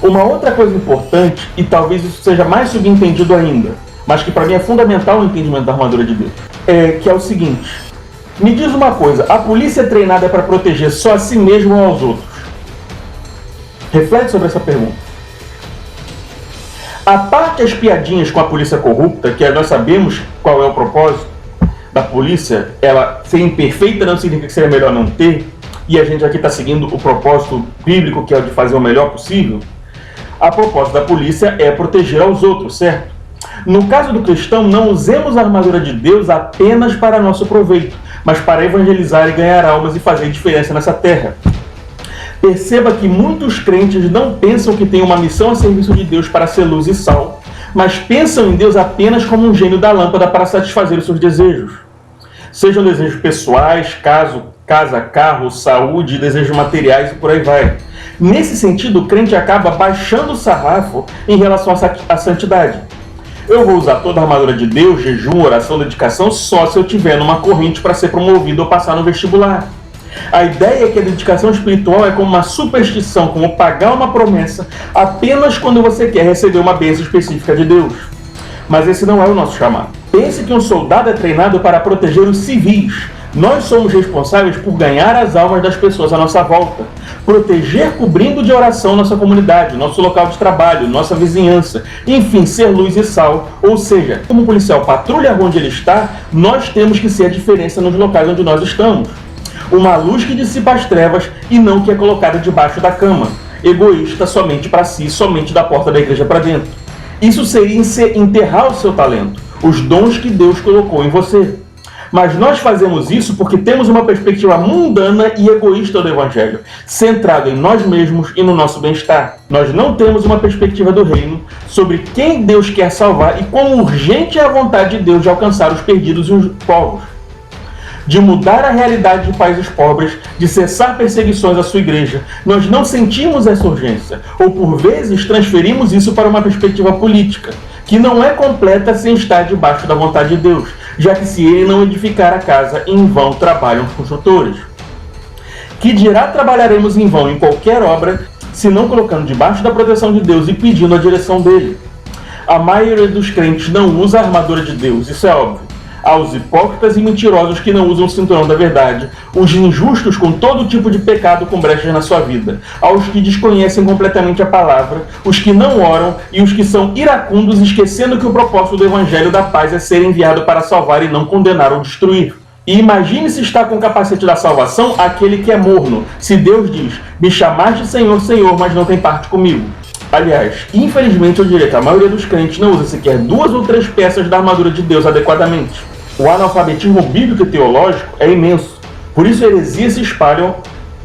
Uma outra coisa importante, e talvez isso seja mais subentendido ainda, mas que para mim é fundamental no entendimento da armadura de Deus, que é o seguinte: me diz uma coisa, a polícia é treinada para proteger só a si mesmo ou aos outros? Reflete sobre essa pergunta. A parte as piadinhas com a polícia corrupta, que nós sabemos qual é o propósito da polícia, ela ser imperfeita não significa que seria melhor não ter, e a gente aqui está seguindo o propósito bíblico, que é o de fazer o melhor possível. A propósito da polícia é proteger aos outros, certo? No caso do cristão, não usemos a armadura de Deus apenas para nosso proveito, mas para evangelizar e ganhar almas e fazer diferença nessa terra. Perceba que muitos crentes não pensam que têm uma missão a serviço de Deus para ser luz e sal, mas pensam em Deus apenas como um gênio da lâmpada para satisfazer os seus desejos. Sejam desejos pessoais, casa, carro, saúde, desejos materiais e por aí vai. Nesse sentido, o crente acaba baixando o sarrafo em relação à santidade. Eu vou usar toda a armadura de Deus, jejum, oração, dedicação, só se eu tiver numa corrente para ser promovido ou passar no vestibular. A ideia é que a dedicação espiritual é como uma superstição, como pagar uma promessa apenas quando você quer receber uma bênção específica de Deus. Mas esse não é o nosso chamado. Pense que um soldado é treinado para proteger os civis. Nós somos responsáveis por ganhar as almas das pessoas à nossa volta. Proteger cobrindo de oração nossa comunidade, nosso local de trabalho, nossa vizinhança. Enfim, ser luz e sal. Ou seja, como o policial patrulha onde ele está, nós temos que ser a diferença nos locais onde nós estamos. Uma luz que dissipa as trevas e não que é colocada debaixo da cama. Egoísta somente para si, somente da porta da igreja para dentro. Isso seria enterrar o seu talento, os dons que Deus colocou em você. Mas nós fazemos isso porque temos uma perspectiva mundana e egoísta do Evangelho, centrado em nós mesmos e no nosso bem-estar. Nós não temos uma perspectiva do reino sobre quem Deus quer salvar e quão urgente é a vontade de Deus de alcançar os perdidos e os povos, de mudar a realidade de países pobres, de cessar perseguições à sua igreja. Nós não sentimos essa urgência, ou por vezes transferimos isso para uma perspectiva política, que não é completa sem estar debaixo da vontade de Deus, já que se ele não edificar a casa, em vão trabalham os construtores. Que dirá trabalharemos em vão em qualquer obra, se não colocando debaixo da proteção de Deus e pedindo a direção dele. A maioria dos crentes não usa a armadura de Deus, isso é óbvio. Aos hipócritas e mentirosos que não usam o cinturão da verdade, os injustos com todo tipo de pecado com brechas na sua vida, aos que desconhecem completamente a palavra, os que não oram e os que são iracundos, esquecendo que o propósito do Evangelho da paz é ser enviado para salvar e não condenar ou destruir. E imagine se está com o capacete da salvação aquele que é morno, se Deus diz: me chamaste Senhor, Senhor, mas não tem parte comigo. Aliás, infelizmente eu diria que a maioria dos crentes não usa sequer 2 ou 3 peças da armadura de Deus adequadamente. O analfabetismo bíblico e teológico é imenso. Por isso heresias se espalham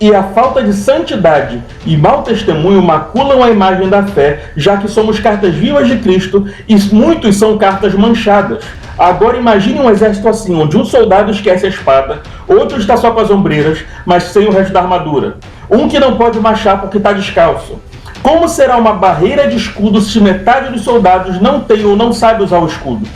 e a falta de santidade e mau testemunho maculam a imagem da fé, já que somos cartas vivas de Cristo e muitos são cartas manchadas. Agora imagine um exército assim, onde um soldado esquece a espada, outro está só com as ombreiras, mas sem o resto da armadura. Um que não pode marchar porque está descalço. Como será uma barreira de escudo se metade dos soldados não tem ou não sabe usar o escudo?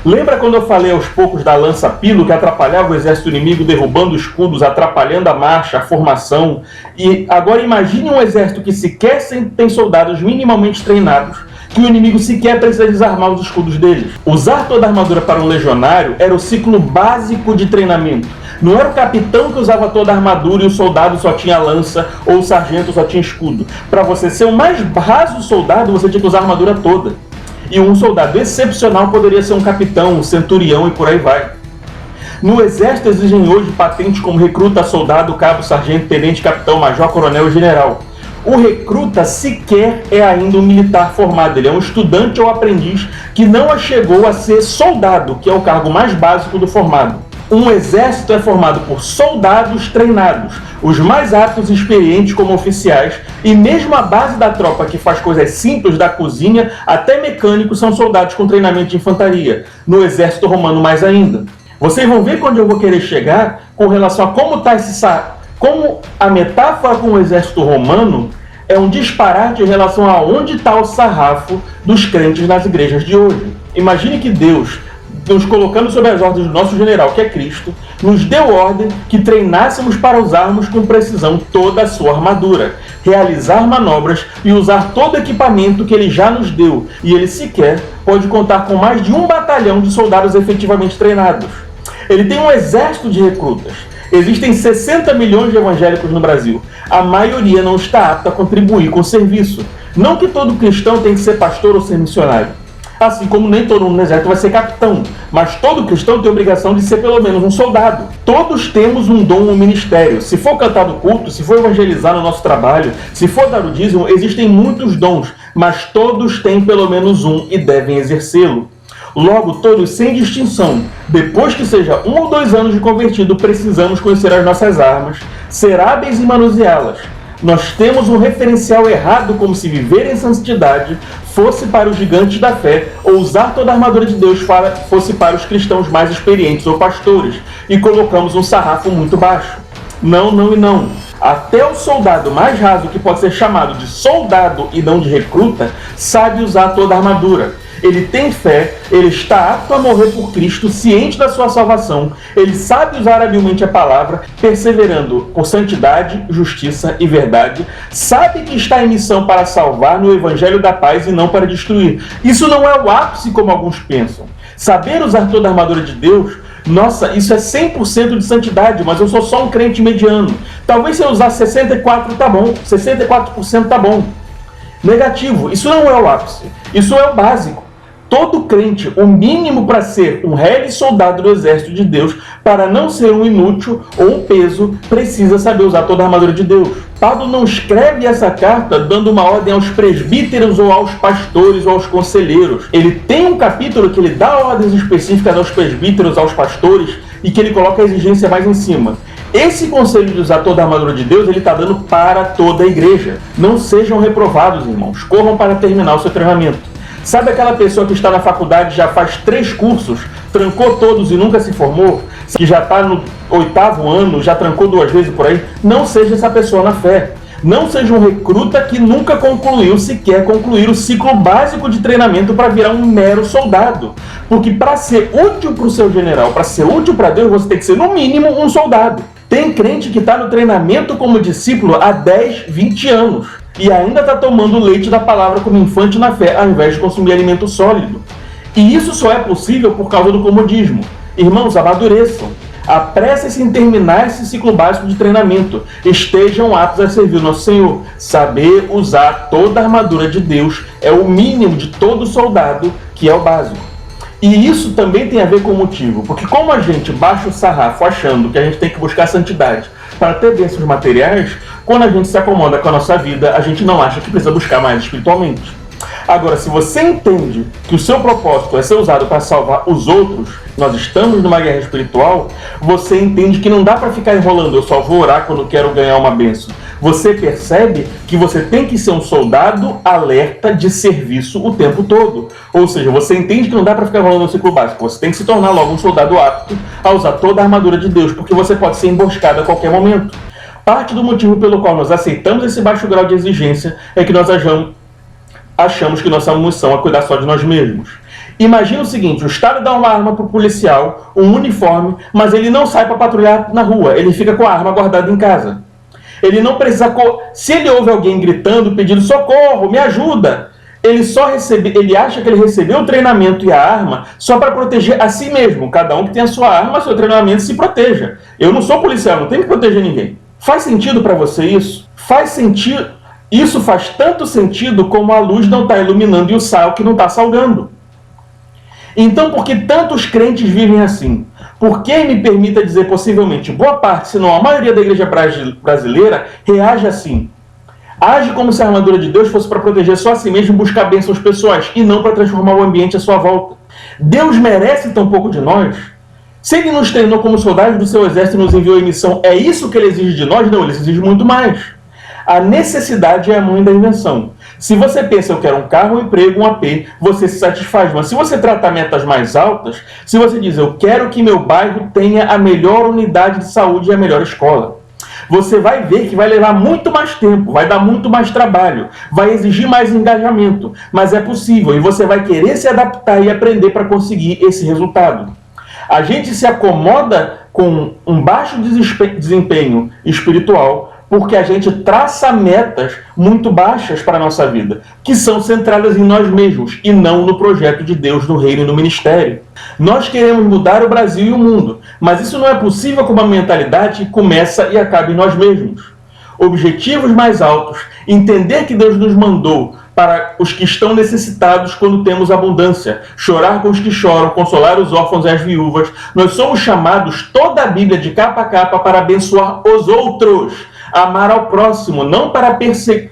Lembra quando eu falei aos poucos da lança-pilo que atrapalhava o exército inimigo, derrubando escudos, atrapalhando a marcha, a formação? E agora imagine um exército que sequer tem soldados minimamente treinados, que o inimigo sequer precisa desarmar os escudos deles. Usar toda a armadura para um legionário era o ciclo básico de treinamento. Não era o capitão que usava toda a armadura e o soldado só tinha lança, ou o sargento só tinha escudo. Para você ser o mais raso soldado, você tinha que usar a armadura toda. E um soldado excepcional poderia ser um capitão, um centurião e por aí vai. No exército exigem hoje patentes como recruta, soldado, cabo, sargento, tenente, capitão, major, coronel e general. O recruta sequer é ainda um militar formado, ele é um estudante ou aprendiz que não chegou a ser soldado, que é o cargo mais básico do formado. Um exército é formado por soldados treinados, os mais aptos e experientes como oficiais, e mesmo a base da tropa que faz coisas simples da cozinha até mecânicos são soldados com treinamento de infantaria, no exército romano mais ainda. Vocês vão ver quando eu vou querer chegar com relação a como a metáfora com o exército romano é um disparate em relação a onde está o sarrafo dos crentes nas igrejas de hoje. Imagine que Deus nos colocando sob as ordens do nosso general, que é Cristo, nos deu ordem que treinássemos para usarmos com precisão toda a sua armadura, realizar manobras e usar todo o equipamento que ele já nos deu, e ele sequer pode contar com mais de 1 batalhão de soldados efetivamente treinados. Ele tem um exército de recrutas. Existem 60 milhões de evangélicos no Brasil. A maioria não está apta a contribuir com o serviço. Não que todo cristão tem que ser pastor ou ser missionário. Assim como nem todo mundo no exército vai ser capitão, mas todo cristão tem a obrigação de ser pelo menos um soldado. Todos temos um dom, um ministério. Se for cantar no culto, se for evangelizar no nosso trabalho, se for dar o dízimo, existem muitos dons, mas todos têm pelo menos um e devem exercê-lo. Logo, todos sem distinção, depois que seja 1 ou 2 anos de convertido, precisamos conhecer as nossas armas, ser hábeis em manuseá-las. Nós temos um referencial errado, como se viver em santidade fosse para os gigantes da fé, ou usar toda a armadura de Deus fosse para os cristãos mais experientes ou pastores, e colocamos um sarrafo muito baixo. Não, não e não. Até o soldado mais raso, que pode ser chamado de soldado e não de recruta, sabe usar toda a armadura. Ele tem fé, ele está apto a morrer por Cristo, ciente da sua salvação, ele sabe usar habilmente a palavra, perseverando por santidade, justiça e verdade, sabe que está em missão para salvar no evangelho da paz e não para destruir. Isso não é o ápice como alguns pensam. Saber usar toda a armadura de Deus, nossa, isso é 100% de santidade, mas eu sou só um crente mediano. Talvez se eu usar 64% tá bom, 64% tá bom. Negativo, isso não é o ápice, isso é o básico. Todo crente, o mínimo para ser um real soldado do exército de Deus, para não ser um inútil ou um peso, precisa saber usar toda a armadura de Deus. Paulo não escreve essa carta dando uma ordem aos presbíteros ou aos pastores ou aos conselheiros. Ele tem um capítulo que ele dá ordens específicas aos presbíteros, aos pastores, e que ele coloca a exigência mais em cima. Esse conselho de usar toda a armadura de Deus, ele está dando para toda a igreja. Não sejam reprovados, irmãos. Corram para terminar o seu treinamento. Sabe aquela pessoa que está na faculdade, já faz 3 cursos, trancou todos e nunca se formou? Que já está no 8º ano, já trancou 2 vezes por aí? Não seja essa pessoa na fé. Não seja um recruta que nunca concluiu, sequer concluir o ciclo básico de treinamento para virar um mero soldado. Porque para ser útil para o seu general, para ser útil para Deus, você tem que ser no mínimo um soldado. Tem crente que está no treinamento como discípulo há 10, 20 anos. E ainda está tomando leite da palavra como infante na fé, ao invés de consumir alimento sólido. E isso só é possível por causa do comodismo. Irmãos, amadureçam. Apressem-se em terminar esse ciclo básico de treinamento. Estejam aptos a servir o nosso Senhor. Saber usar toda a armadura de Deus é o mínimo de todo soldado, que é o básico. E isso também tem a ver com o motivo, porque como a gente baixa o sarrafo achando que a gente tem que buscar santidade para ter bênçãos materiais, quando a gente se acomoda com a nossa vida, a gente não acha que precisa buscar mais espiritualmente. Agora, se você entende que o seu propósito é ser usado para salvar os outros, nós estamos numa guerra espiritual, você entende que não dá para ficar enrolando, eu só vou orar quando quero ganhar uma bênção. Você percebe que você tem que ser um soldado alerta de serviço o tempo todo. Ou seja, você entende que não dá para ficar enrolando no ciclo básico, você tem que se tornar logo um soldado apto a usar toda a armadura de Deus, porque você pode ser emboscado a qualquer momento. Parte do motivo pelo qual nós aceitamos esse baixo grau de exigência é que nós achamos que nossa missão é cuidar só de nós mesmos. Imagina o seguinte, o Estado dá uma arma para o policial, um uniforme, mas ele não sai para patrulhar na rua, ele fica com a arma guardada em casa. Ele não precisa... Se ele ouve alguém gritando, pedindo socorro, me ajuda, ele acha que ele recebeu o treinamento e a arma só para proteger a si mesmo. Cada um que tem a sua arma, seu treinamento, se proteja. Eu não sou policial, não tenho que proteger ninguém. Faz sentido para você isso? Faz sentido... Isso faz tanto sentido como a luz não está iluminando e o sal que não está salgando. Então, por que tantos crentes vivem assim? Por que, me permita dizer, possivelmente, boa parte, se não a maioria da igreja brasileira, reage assim? Age como se a armadura de Deus fosse para proteger só a si mesmo e buscar bênçãos pessoais, e não para transformar o ambiente à sua volta. Deus merece tão pouco de nós? Se ele nos treinou como soldados do seu exército e nos enviou em missão, é isso que ele exige de nós? Não, ele exige muito mais. A necessidade é a mãe da invenção. Se você pensa, eu quero um carro, um emprego, um AP, você se satisfaz. Mas se você trata metas mais altas, se você diz, eu quero que meu bairro tenha a melhor unidade de saúde e a melhor escola. Você vai ver que vai levar muito mais tempo, vai dar muito mais trabalho, vai exigir mais engajamento, mas é possível e você vai querer se adaptar e aprender para conseguir esse resultado. A gente se acomoda com um baixo desempenho espiritual porque a gente traça metas muito baixas para a nossa vida, que são centradas em nós mesmos e não no projeto de Deus, no reino e no ministério. Nós queremos mudar o Brasil e o mundo, mas isso não é possível com uma mentalidade que começa e acaba em nós mesmos. Objetivos mais altos, entender que Deus nos mandou para os que estão necessitados quando temos abundância, chorar com os que choram, consolar os órfãos e as viúvas. Nós somos chamados, toda a Bíblia de capa a capa, para abençoar os outros, amar ao próximo, não para perseguir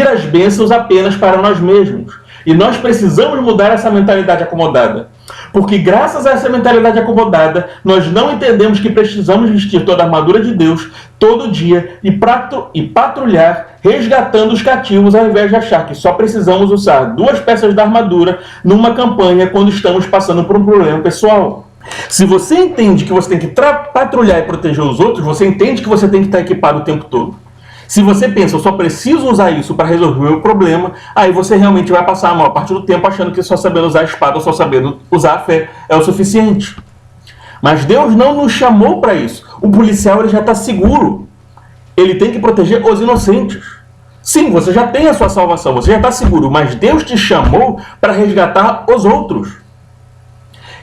as bênçãos apenas para nós mesmos. E nós precisamos mudar essa mentalidade acomodada. Porque graças a essa mentalidade acomodada, nós não entendemos que precisamos vestir toda a armadura de Deus todo dia e patrulhar, resgatando os cativos, ao invés de achar que só precisamos usar 2 peças da armadura numa campanha quando estamos passando por um problema pessoal. Se você entende que você tem que patrulhar e proteger os outros, você entende que você tem que estar equipado o tempo todo. Se você pensa, eu só preciso usar isso para resolver o meu problema, aí você realmente vai passar a maior parte do tempo achando que só sabendo usar a espada ou só sabendo usar a fé é o suficiente. Mas Deus não nos chamou para isso. O policial ele já está seguro. Ele tem que proteger os inocentes. Sim, você já tem a sua salvação, você já está seguro, mas Deus te chamou para resgatar os outros.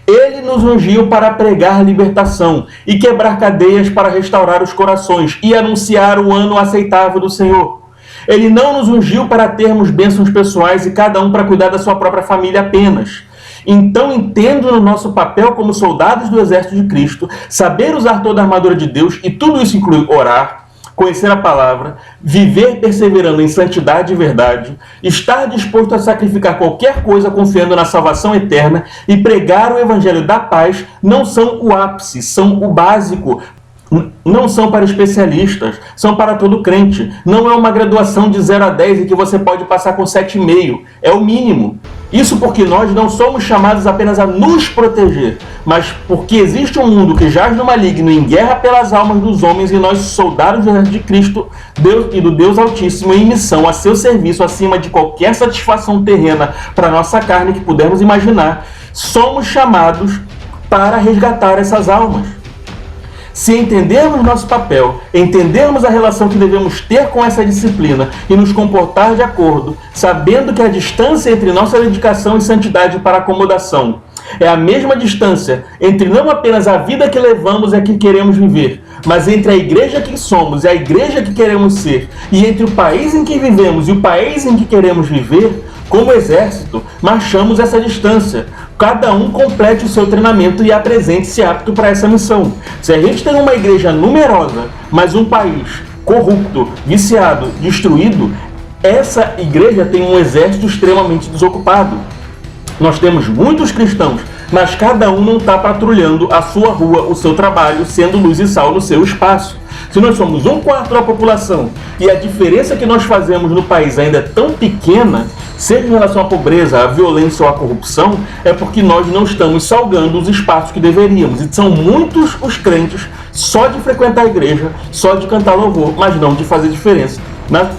Ele nos ungiu para pregar libertação e quebrar cadeias para restaurar os corações e anunciar o ano aceitável do Senhor. Ele não nos ungiu para termos bênçãos pessoais e cada um para cuidar da sua própria família apenas. Então, entendo no nosso papel como soldados do exército de Cristo, saber usar toda a armadura de Deus, e tudo isso inclui orar, conhecer a palavra, viver perseverando em santidade e verdade, estar disposto a sacrificar qualquer coisa confiando na salvação eterna e pregar o evangelho da paz não são o ápice, são o básico. Não são para especialistas, são para todo crente. Não é uma graduação de 0 a 10 em que você pode passar com 7,5. É o mínimo. Isso porque nós não somos chamados apenas a nos proteger, mas porque existe um mundo que jaz no maligno em guerra pelas almas dos homens e nós, soldados de Cristo Deus e do Deus Altíssimo, em missão a seu serviço acima de qualquer satisfação terrena para nossa carne que pudermos imaginar, somos chamados para resgatar essas almas. Se entendermos nosso papel, entendermos a relação que devemos ter com essa disciplina e nos comportar de acordo, sabendo que a distância entre nossa dedicação e santidade para acomodação é a mesma distância entre não apenas a vida que levamos e a que queremos viver, mas entre a igreja que somos e a igreja que queremos ser, e entre o país em que vivemos e o país em que queremos viver, como exército, marchamos essa distância. Cada um complete o seu treinamento e apresente-se apto para essa missão. Se a gente tem uma igreja numerosa, mas um país corrupto, viciado, destruído, essa igreja tem um exército extremamente desocupado. Nós temos muitos cristãos, mas cada um não está patrulhando a sua rua, o seu trabalho, sendo luz e sal no seu espaço. Se nós somos 1/4 da população e a diferença que nós fazemos no país ainda é tão pequena, seja em relação à pobreza, à violência ou à corrupção, é porque nós não estamos salgando os espaços que deveríamos. E são muitos os crentes só de frequentar a igreja, só de cantar louvor, mas não de fazer diferença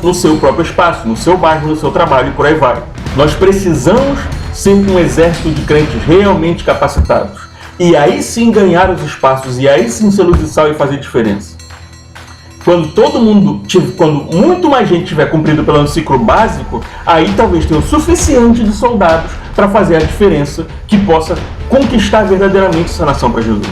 no seu próprio espaço, no seu bairro, no seu trabalho e por aí vai. Nós precisamos ser um exército de crentes realmente capacitados. E aí sim ganhar os espaços, e aí sim ser luz e sal e fazer diferença. Quando muito mais gente tiver cumprido pelo ciclo básico, aí talvez tenha o suficiente de soldados para fazer a diferença que possa conquistar verdadeiramente essa nação para Jesus.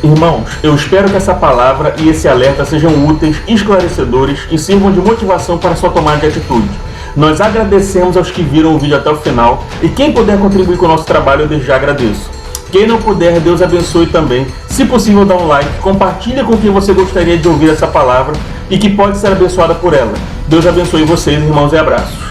Irmãos, eu espero que essa palavra e esse alerta sejam úteis, esclarecedores e sirvam de motivação para a sua tomada de atitude. Nós agradecemos aos que viram o vídeo até o final e quem puder contribuir com o nosso trabalho, eu desde já agradeço. Quem não puder, Deus abençoe também. Se possível, dá um like, compartilha com quem você gostaria de ouvir essa palavra e que pode ser abençoada por ela. Deus abençoe vocês, irmãos, e abraços.